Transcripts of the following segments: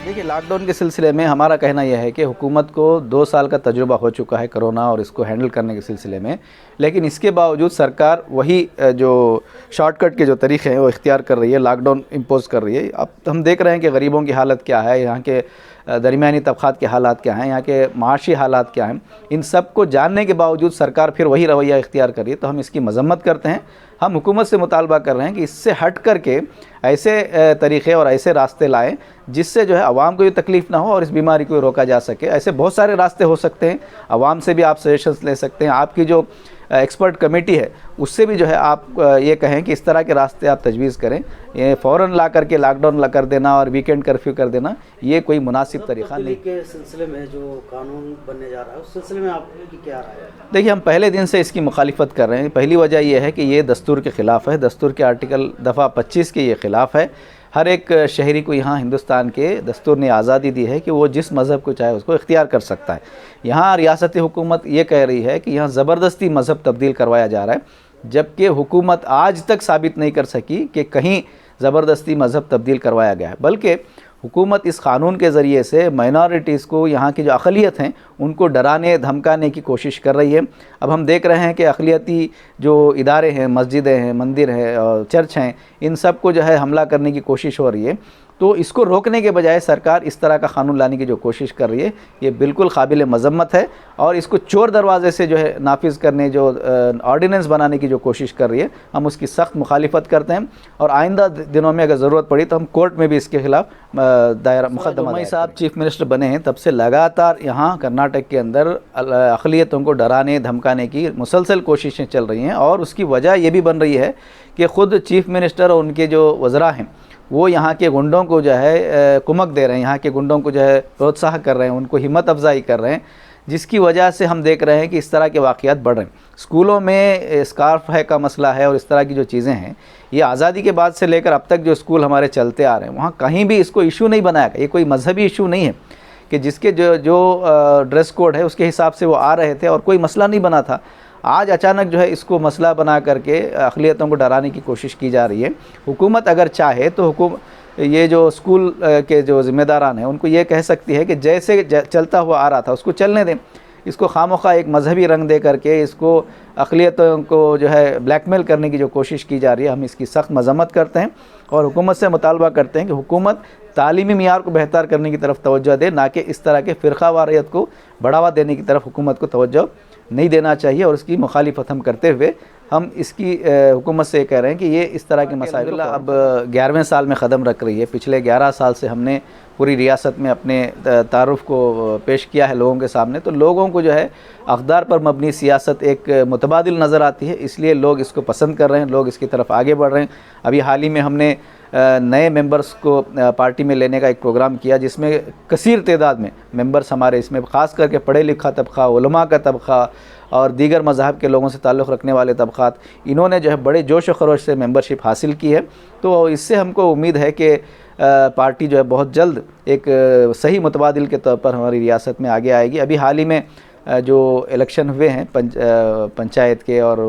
देखिए, लॉकडाउन के सिलसिले में हमारा कहना यह है कि हुकूमत को 2 साल का तजुर्बा हो चुका है कोरोना और इसको हैंडल करने के सिलसिले में, लेकिन इसके बावजूद सरकार वही जो शॉर्टकट के जो तरीक़े हैं वो इख्तियार कर रही है, लॉकडाउन इम्पोज़ कर रही है। अब हम देख रहे हैं कि गरीबों की हालत क्या है, यहाँ के दरमियानी तबक़ात के हालात क्या हैं, यहाँ के माशी हालात क्या हैं, इन सब को जानने के बावजूद सरकार फिर वही रवैया इख्तियार कर रही है, तो हम इसकी मज़म्मत करते हैं। हम हुकूमत से मुतालबा कर रहे हैं कि इससे हट करके ऐसे तरीक़े और ऐसे रास्ते लाएँ जिससे जो है आवाम को भी तकलीफ़ ना हो और इस बीमारी को रोका जा सके। ऐसे बहुत सारे रास्ते हो सकते हैं, आवाम से भी आप सजेशंस ले सकते हैं, आपकी जो एक्सपर्ट कमेटी है उससे भी जो है आप ये कहें कि इस तरह के रास्ते आप तजवीज़ करें। ये फ़ौरन ला करके लॉकडाउन ला कर देना और वीकेंड कर्फ्यू कर देना, ये कोई मुनासिब तरीक़ा नहीं के सिलसिले में जो कानून बनने जा रहा है उस सिलसिले में आपकी क्या राय है? देखिए, हम पहले दिन से इसकी मुखालिफत कर रहे हैं। पहली वजह यह है कि ये दस्तूर के ख़िलाफ़ है, दस्तूर के आर्टिकल दफ़ा 25 के ये ख़िलाफ़ है। हर एक शहरी को यहाँ हिंदुस्तान के दस्तूर ने आज़ादी दी है कि वो जिस मज़हब को चाहे उसको इख्तियार कर सकता है। यहाँ रियासती हुकूमत ये कह रही है कि यहाँ ज़बरदस्ती मज़हब तब्दील करवाया जा रहा है, जबकि हुकूमत आज तक साबित नहीं कर सकी कि कहीं ज़बरदस्ती मज़हब तब्दील करवाया गया है, बल्कि हुकूमत इस क़ानून के ज़रिए से माइनॉरिटीज़ को, यहाँ की जो अक़लियत हैं, उनको डराने धमकाने की कोशिश कर रही है। अब हम देख रहे हैं कि अक़लियती जो इदारे हैं, मस्जिदें हैं, मंदिर हैं और चर्च हैं, इन सब को जो है हमला करने की कोशिश हो रही है। तो इसको रोकने के बजाय सरकार इस तरह का क़ानून लाने की जो कोशिश कर रही है, ये बिल्कुल काबिल मज़म्मत है और इसको चोर दरवाज़े से जो है नाफिज़ करने, जो ऑर्डिनेंस बनाने की जो कोशिश कर रही है, हम उसकी सख्त मुखालिफत करते हैं और आइंदा दिनों में अगर ज़रूरत पड़ी तो हम कोर्ट में भी इसके ख़िलाफ़ दायरा मुकदमा। मई साहब चीफ़ मिनिस्टर बने हैं तब से लगातार यहाँ कर्नाटक के अंदर अक़लियतों को डराने धमकाने की मुसलसल कोशिशें चल रही हैं और उसकी वजह ये भी बन रही है कि ख़ुद चीफ़ मिनिस्टर और उनके जो वज़रा हैं वो यहाँ के गुंडों को जो है कुमक दे रहे हैं, यहाँ के गुंडों को जो है प्रोत्साहन कर रहे हैं, उनको हिम्मत अफजाई कर रहे हैं, जिसकी वजह से हम देख रहे हैं कि इस तरह के वाक़यात बढ़ रहे हैं। स्कूलों में स्कार्फ है का मसला है और इस तरह की जो चीज़ें हैं, ये आज़ादी के बाद से लेकर अब तक जो स्कूल हमारे चलते आ रहे हैं, वहाँ कहीं भी इसको इशू नहीं बनाया गया। ये कोई मजहबी इशू नहीं है कि जिसके जो ड्रेस कोड है उसके हिसाब से वो आ रहे थे और कोई मसला नहीं बना था। आज अचानक जो है इसको मसला बना करके अक़लियतों को डराने की कोशिश की जा रही है। हुकूमत अगर चाहे तो ये जो स्कूल के जो ज़िम्मेदारान हैं उनको ये कह सकती है कि जैसे चलता हुआ आ रहा था उसको चलने दें। इसको खामोखा एक मजहबी रंग दे करके इसको अक़लियतों को जो है ब्लैकमेल करने की जो कोशिश की जा रही है, हम इसकी सख्त मज़म्मत करते हैं और हुकूमत से मुतालबा करते हैं कि हुकूमत तालीमी मियार को बेहतर करने की तरफ तवज्जो दे, ना कि इस तरह के फ़िरक़ा वारियत को बढ़ावा देने की तरफ हुकूमत को तवज्जो नहीं देना चाहिए। और उसकी मुखालिफत हम करते हुए हम इसकी हुकूमत से कह रहे हैं कि ये इस तरह के मसाइल अब 11वें साल में क़दम रख रही है। पिछले 11 साल से हमने पूरी रियासत में अपने तारुफ़ को पेश किया है लोगों के सामने, तो लोगों को जो है अक़दार पर मबनी सियासत एक मुतबादिल नज़र आती है, इसलिए लोग इसको पसंद कर रहे हैं, लोग इसकी तरफ आगे बढ़ रहे हैं। अभी हाल ही में हमने नए मेंबर्स को पार्टी में लेने का एक प्रोग्राम किया जिसमें कसीर तादाद में मेंबर्स हमारे इसमें ख़ास करके पढ़े लिखा तबक़ा, उलमा का तबक़ा और दीगर मज़हब के लोगों से ताल्लुक़ रखने वाले तबक़ात, इन्होंने जो है बड़े जोश व खरोश से मेंबरशिप हासिल की है। तो इससे हमको उम्मीद है कि पार्टी जो है बहुत जल्द एक सही मुतबादिल के तौर पर हमारी रियासत में आगे आएगी। अभी हाल ही में जो इलेक्शन हुए हैं पंचायत के और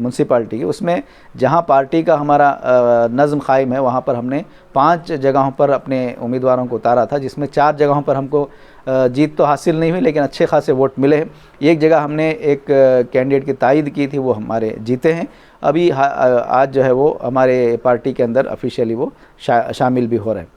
म्यूनसिपाल्टी के, उसमें जहां पार्टी का हमारा नज़म कायम है वहां पर हमने 5 जगहों पर अपने उम्मीदवारों को उतारा था, जिसमें 4 जगहों पर हमको जीत तो हासिल नहीं हुई लेकिन अच्छे खासे वोट मिले हैं। एक जगह हमने एक कैंडिडेट की तायद की थी, वो हमारे जीते हैं। अभी आज जो है वो हमारे पार्टी के अंदर ऑफिशियली वो शामिल भी हो रहे हैं।